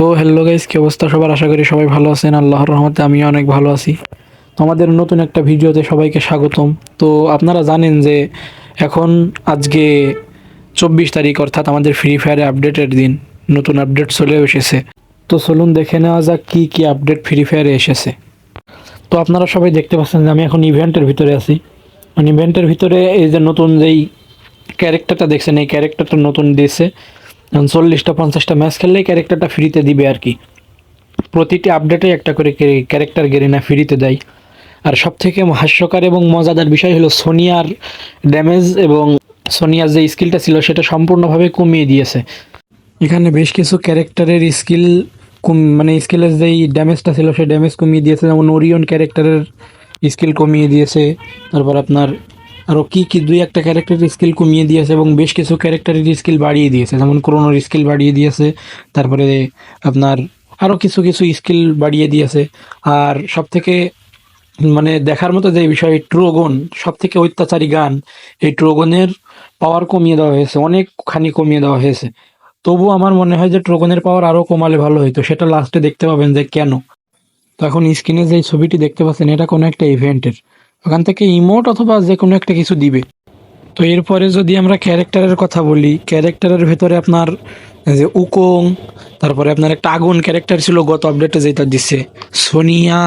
তো hello guys, কি অবস্থা সবার? আশা করি সবাই ভালো আছেন। আল্লাহর রহমতে আমিও অনেক ভালো আছি। তো আমাদের নতুন একটা ভিডিওতে সবাইকে স্বাগতম। তো আপনারা জানেন যে এখন আজকে 24 তারিখ, অর্থাৎ আমাদের ফ্রি ফায়ারে আপডেটের দিন। নতুন আপডেট চলেও এসেছে। তো চলুন দেখে নেওয়া যাক কি কি আপডেট ফ্রি ফায়ারে এসেছে। তো আপনারা সবাই দেখতে পাচ্ছেন যে আমি এখন ইভেন্টের ভিতরে আছি। ইভেন্টের ভিতরে এই যে নতুন যেই ক্যারেক্টারটা দেখছেন, এই ক্যারেক্টারটা নতুন দিয়েছে। 40টা 50টা ম্যাচ খেললেই ক্যারেক্টারটা ফ্রিতে দিবে আর কি। প্রতিটি আপডেটে একটা করে ক্যারেক্টার গেরিনা ফ্রিতে দেয়। আর সব থেকে হাস্যকর এবং মজাদার বিষয় হলো সোনিয়ার ড্যামেজ এবং সোনিয়ার যে স্কিলটা ছিল সেটা সম্পূর্ণভাবে কমিয়ে দিয়েছে। এখানে বেশ কিছু ক্যারেক্টারের স্কিল মানে স্কিলের যেই ড্যামেজটা ছিল সেই ড্যামেজ কমিয়ে দিয়েছে, যেমন ওরিয়ন ক্যারেক্টারের স্কিল কমিয়ে দিয়েছে। তারপর আপনার আরও কি দুই একটা ক্যারেক্টারের স্কিল কমিয়ে দিয়েছে এবং বেশ কিছু ক্যারেক্টারের স্কিল বাড়িয়ে দিয়েছে, যেমন ক্রোনোর স্কিল বাড়িয়ে দিয়েছে। তারপরে আপনার আরও কিছু কিছু স্কিল বাড়িয়ে দিয়েছে। আর সব থেকে মানে দেখার মতো যে বিষয়, ট্রোগন সব থেকে অত্যাচারী গান, এই ট্রোগনের পাওয়ার কমিয়ে দেওয়া হয়েছে, অনেকখানি কমিয়ে দেওয়া হয়েছে। তবু আমার মনে হয় যে ট্রোগনের পাওয়ার আরও কমালে ভালো হতো, সেটা লাস্টে দেখতে পাবেন যে কেন। তো এখন স্ক্রিনে যে ছবিটি দেখতে পাচ্ছেন এটা কোনো একটা ইভেন্টের, ওখান থেকে ইমোট অথবা যে কোনো একটা কিছু দিবে। তো এরপরে যদি আমরা ক্যারেক্টারের কথা বলি, ক্যারেক্টারের ভেতরে আপনার যে উকং, তারপরে আপনার একটা আগুন ক্যারেক্টার ছিল গত আপডেটে যেটা দিচ্ছে সোনিয়া,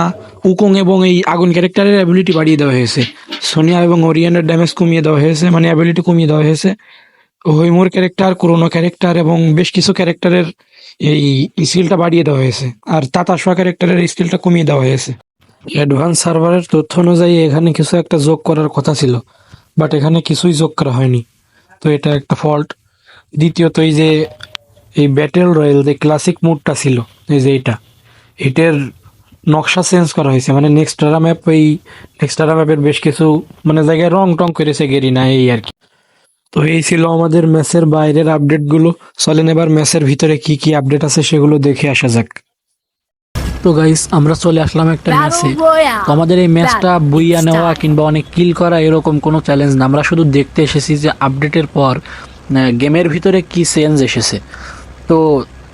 উকং এবং এই আগুন ক্যারেক্টারের অ্যাবিলিটি বাড়িয়ে দেওয়া হয়েছে। সোনিয়া এবং ওরিয়ানের ড্যামেজ কমিয়ে দেওয়া হয়েছে, মানে অ্যাবিলিটি কমিয়ে দেওয়া হয়েছে। হৈমুর ক্যারেক্টার, ক্রোনো ক্যারেক্টার এবং বেশ কিছু ক্যারেক্টারের এই স্কিলটা বাড়িয়ে দেওয়া হয়েছে। আর তাতাশোয়া ক্যারেক্টারের স্কিলটা কমিয়ে দেওয়া হয়েছে। অ্যাডভান্স সার্ভারের তথ্য অনুযায়ী এখানে কিছু একটা যোগ করার কথা ছিল, বাট এখানে কিছুই যোগ করা হয়নি। তো এটা একটা ফল্ট। দ্বিতীয়ত এই ব্যাটেল রয়্যাল যে ক্লাসিক মুডটা ছিল, এই যে এটার নকশা চেঞ্জ করা হয়েছে, মানে নেক্সটারা ম্যাপের বেশ কিছু মানে জায়গায় রং টং করেছে গেরিনা, এই আর কি। তো এই ছিল আমাদের ম্যাচের বাইরের আপডেটগুলো। চলেন এবার ম্যাচের ভিতরে কি কি আপডেট আছে সেগুলো দেখে আসা যাক। তো গাইস, আমরা চলে আসলাম একটা ম্যাচে। তো আমাদের এই ম্যাচটা বইয়া নেওয়া কিংবা অনেক কিল করা এরকম কোনো চ্যালেঞ্জ না, আমরা শুধু দেখতে এসেছি যে আপডেটের পর গেমের ভিতরে কি চেঞ্জ এসেছে। তো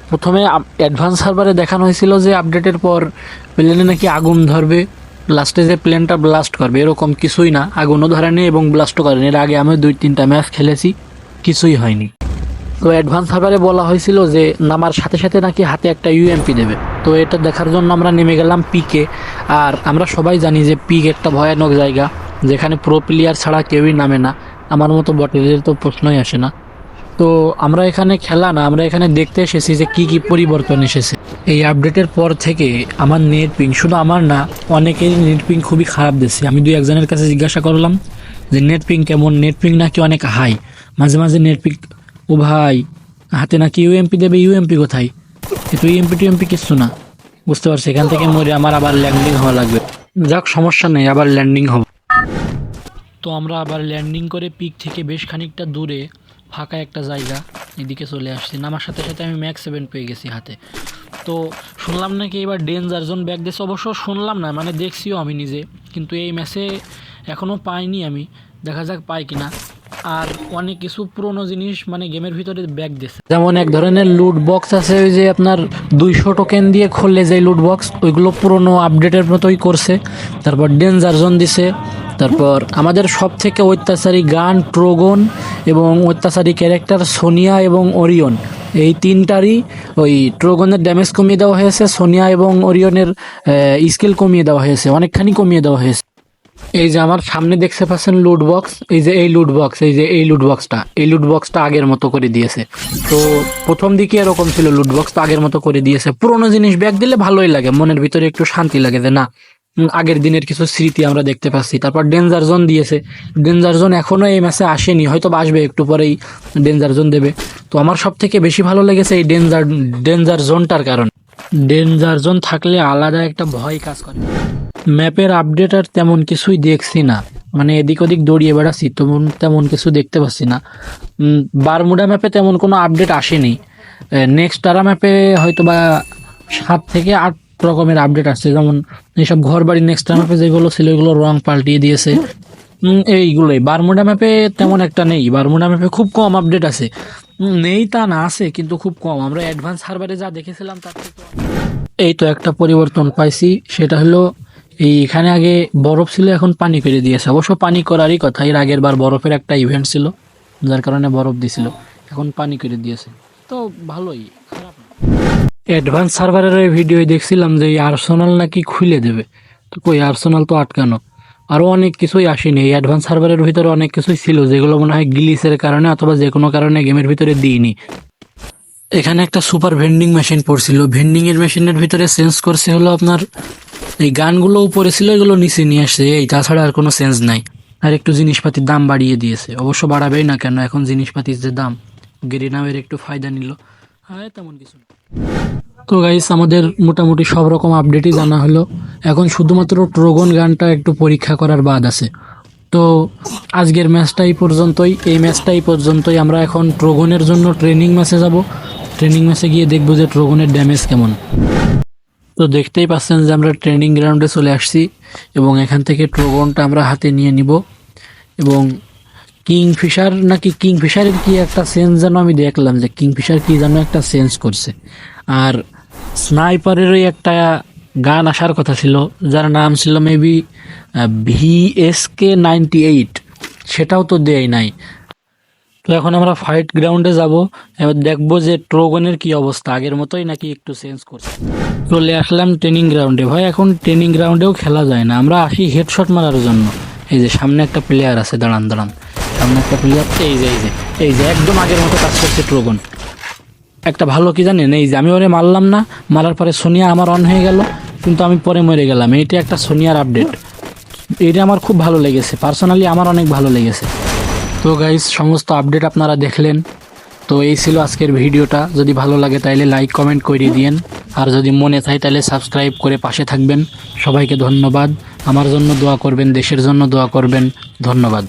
প্রথমে অ্যাডভান্স সার্ভারে দেখানো হয়েছিল যে আপডেটের পর প্লেনে নাকি আগুন ধরবে, লাস্টে যে প্লেনটা ব্লাস্ট করবে, এরকম কিছুই না। আগুনও ধরেনি এবং ব্লাস্টও করেনি। এর আগে আমি 2-3টা ম্যাচ খেলেছি, কিছুই হয়নি। তো অ্যাডভান্স সার্ভারে বলা হয়েছিল যে নামার সাথে সাথে নাকি হাতে একটা ইউএমপি দেবে। তো এটা দেখার জন্য আমরা নেমে গেলাম পিকে। আর আমরা সবাই জানি যে পিক একটা ভয়ানক জায়গা, যেখানে প্রো প্লেয়ার ছাড়া কেউই নামে না। আমার মতো বটেদের তো প্রশ্নই আসে না। তো আমরা এখানে খেলা না, আমরা এখানে দেখতে এসেছি যে কি কি পরিবর্তন এসেছে এই আপডেটের পর থেকে। আমার নেট পিং, শুধু আমার না, অনেকেরই নেট পিং খুবই খারাপ দিচ্ছে। আমি 2-1 জনের কাছে জিজ্ঞাসা করলাম যে নেট পিং কেমন, নেট পিং নাকি অনেক হাই, মাঝে মাঝে নেট পিং। ও ভাই, হাতে নাকি ইউএমপি দেবে, ইউএমপি কোথায়? তো ইউএমপি টিএমপি কিচ্ছু না, বুঝতে পারছি। এখান থেকে মরে আমার আবার ল্যান্ডিং হওয়া লাগবে। যাক, সমস্যা নেই, আবার ল্যান্ডিং হবে। তো আমরা আবার ল্যান্ডিং করে পিক থেকে বেশ খানিকটা দূরে ফাঁকা একটা জায়গা এদিকে চলে আসছি। নামার সাথে সাথে আমি ম্যাক্স 7 পেয়ে গেছি হাতে। তো শুনলাম নাকি এবার ডেঞ্জার জোন ব্যাক দিয়েছে। অবশ্য শুনলাম না, মানে দেখছিও আমি নিজে, কিন্তু এই ম্যাচে এখনও পাইনি আমি। দেখা যাক পাই কিনা। আর অনেক কিছু পুরনো জিনিস মানে গেমের ভিতরে ব্যাক দিয়েছে, যেমন এক ধরনের লুট বক্স আছে, ওই যে আপনার 200 টোকেন দিয়ে খুললে যে লুট বক্স, ওইগুলো পুরনো আপডেটের মতোই করছে। তারপর ডেঞ্জার জোন দিছে। তারপর আমাদের সব থেকে অত্যাচারী গান ট্রোগন এবং অত্যাচারী ক্যারেক্টার সোনিয়া এবং ওরিয়ন, এই তিনটারই ওই ট্রোগনের ড্যামেজ কমিয়ে দেওয়া হয়েছে, সোনিয়া এবং ওরিয়নের স্কিল কমিয়ে দেওয়া হয়েছে, অনেকখানি কমিয়ে দেওয়া হয়েছে। এই যে আমার সামনে দেখতে পাচ্ছেন লুট বক্স, এই যে এই লুট বক্স, এই লুট বক্সটা আগের মতো করে দিয়েছে। তো প্রথম দিকে এরকম ছিল, লুট বক্সটা আগের মতো করে দিয়েছে। পুরোনো জিনিস ব্যাক দিলে ভালোই লাগে, মনের ভিতরে একটু শান্তি লাগে যে না, আগের দিনের কিছু স্মৃতি আমরা দেখতে পাচ্ছি। তারপর ডেঞ্জার জোন দিয়েছে। ডেঞ্জার জোন এখনো এই ম্যাচে আসেনি, হয়তো আসবে একটু পরেই ডেঞ্জার জোন দেবে। তো আমার সব থেকে বেশি ভালো লেগেছে এই ডেঞ্জার জোনটার কারণ। ডেঞ্জার জোন থাকলে আলাদা একটা ভয় কাজ করে। ম্যাপের আপডেট আর তেমন কিছুই দেখছি না, মানে এদিক ওদিক দৌড়িয়ে বেড়াচ্ছি, তেমন কিছু দেখতে পাচ্ছি না। বারমুডা ম্যাপে তেমন কোনো আপডেট আসেনি। নেক্সট টারা ম্যাপে হয়তো বা 7 থেকে 8 রকমের আপডেট আসছে, যেমন এইসব ঘর বাড়ি নেক্সট টারা ম্যাপে যেগুলো ছিল এগুলো রং পাল্টিয়ে দিয়েছে। এইগুলোই বারমুডা ম্যাপে তেমন একটা নেই, বারমুডা ম্যাপে খুব কম আপডেট আছে। নেই তা না, আছে কিন্তু খুব কম। আমরা অ্যাডভান্স সার্ভারে যা দেখেছিলাম তার থেকে এই তো একটা পরিবর্তন পাইছি, সেটা হলো এখানে আগে বরফ ছিল, এখন পানি করে দিয়েছে। অবশ্য পানি করারই কথা, এর আগের বার বরফের একটা ইভেন্ট ছিল যার কারণে বরফ দিছিল, এখন পানি করে দিয়েছে। তো ভালোই, খারাপ না। অ্যাডভান্স সার্ভারের ওই ভিডিও দেখছিলাম যে এই আর্সেনাল নাকি খুলে দেবে, তো কই আর্সেনাল তো আটকানো। আরও অনেক কিছুই আসেনি, এই অ্যাডভান্স সার্ভারের ভিতরে অনেক কিছুই ছিল যেগুলো মনে হয় গ্লিচের কারণে অথবা যে কোনো কারণে গেমের ভিতরে দিইনি। এখানে একটা সুপার ভেন্ডিং মেশিন পড়ছিল, ভেন্ডিং এর মেশিনের ভিতরে চেঞ্জ করছে হলো আপনার এই গানগুলো উপরে ছিল, এগুলো নিচে নিয়ে আসছে, এই তাছাড়া আর কোনো সেন্স নাই। আর একটু জিনিসপাতির দাম বাড়িয়ে দিয়েছে, অবশ্য বাড়াবেই না কেন, এখন জিনিসপাতির যে দাম, গেরিনামের একটু ফায়দা নিল, হ্যাঁ তেমন কিছু না। তো গাইস, আমাদের মোটামুটি সব রকম আপডেটই জানা হলো, এখন শুধুমাত্র ট্রোগন গানটা একটু পরীক্ষা করার বাদ আছে। তো আজকের ম্যাচটা এই পর্যন্তই, এই ম্যাচটা এই পর্যন্তই। আমরা এখন ট্রোগনের জন্য ট্রেনিং ম্যাচে যাব, ট্রেনিং ম্যাচে গিয়ে দেখবো যে ট্রোগনের ড্যামেজ কেমন। তো দেখতেই পাচ্ছেন যে আমরা ট্রেনিং গ্রাউন্ডে চলে আসছি এবং এখান থেকে ট্রোগনটা আমরা হাতে নিয়ে নিব। এবং কিংফিশার নাকি কিংফিশারের কি একটা সেন্স যেন আমি দেখলাম, যে কিংফিশার কি যেন একটা সেন্স করছে। আর স্নাইপারেরই একটা গান আসার কথা ছিল, যার নাম ছিল মেবি VSK-98, সেটাও তো দেয় নাই। তো এখন আমরা ফাইট গ্রাউন্ডে যাব, এবার দেখবো যে ট্রোগনের কি অবস্থা, আগের মতোই নাকি একটু চেঞ্জ করছে। চলে আসলাম ট্রেনিং গ্রাউন্ডে। ভাই এখন ট্রেনিং গ্রাউন্ডেও খেলা যায় না, আমরা আসি হেডশট মারার জন্য। এই যে সামনে একটা প্লেয়ার আছে, দাঁড়ান দাঁড়ান, সামনে একটা প্লেয়ার, এই যে একদম আগের মতো কাজ করছে ট্রোগন। একটা ভালো কি জানেন, এই যে আমি ওরে মারলাম না, মারার পরে সোনিয়া আমার অন হয়ে গেল, কিন্তু আমি পরে মরে গেলাম। এইটা একটা সোনিয়ার আপডেট, এইটা আমার খুব ভালো লেগেছে, পার্সোনালি আমার অনেক ভালো লেগেছে। তো গাইস, সমস্ত আপডেট আপনারা দেখলেন। তো এই ছিল আজকের ভিডিওটা, যদি ভালো লাগে তাহলে লাইক কমেন্ট করে দিয়েন, আর যদি মনে থাকে তাহলে সাবস্ক্রাইব করে পাশে থাকবেন। সবাইকে ধন্যবাদ, আমার জন্য দোয়া করবেন, দেশের জন্য দোয়া করবেন। ধন্যবাদ।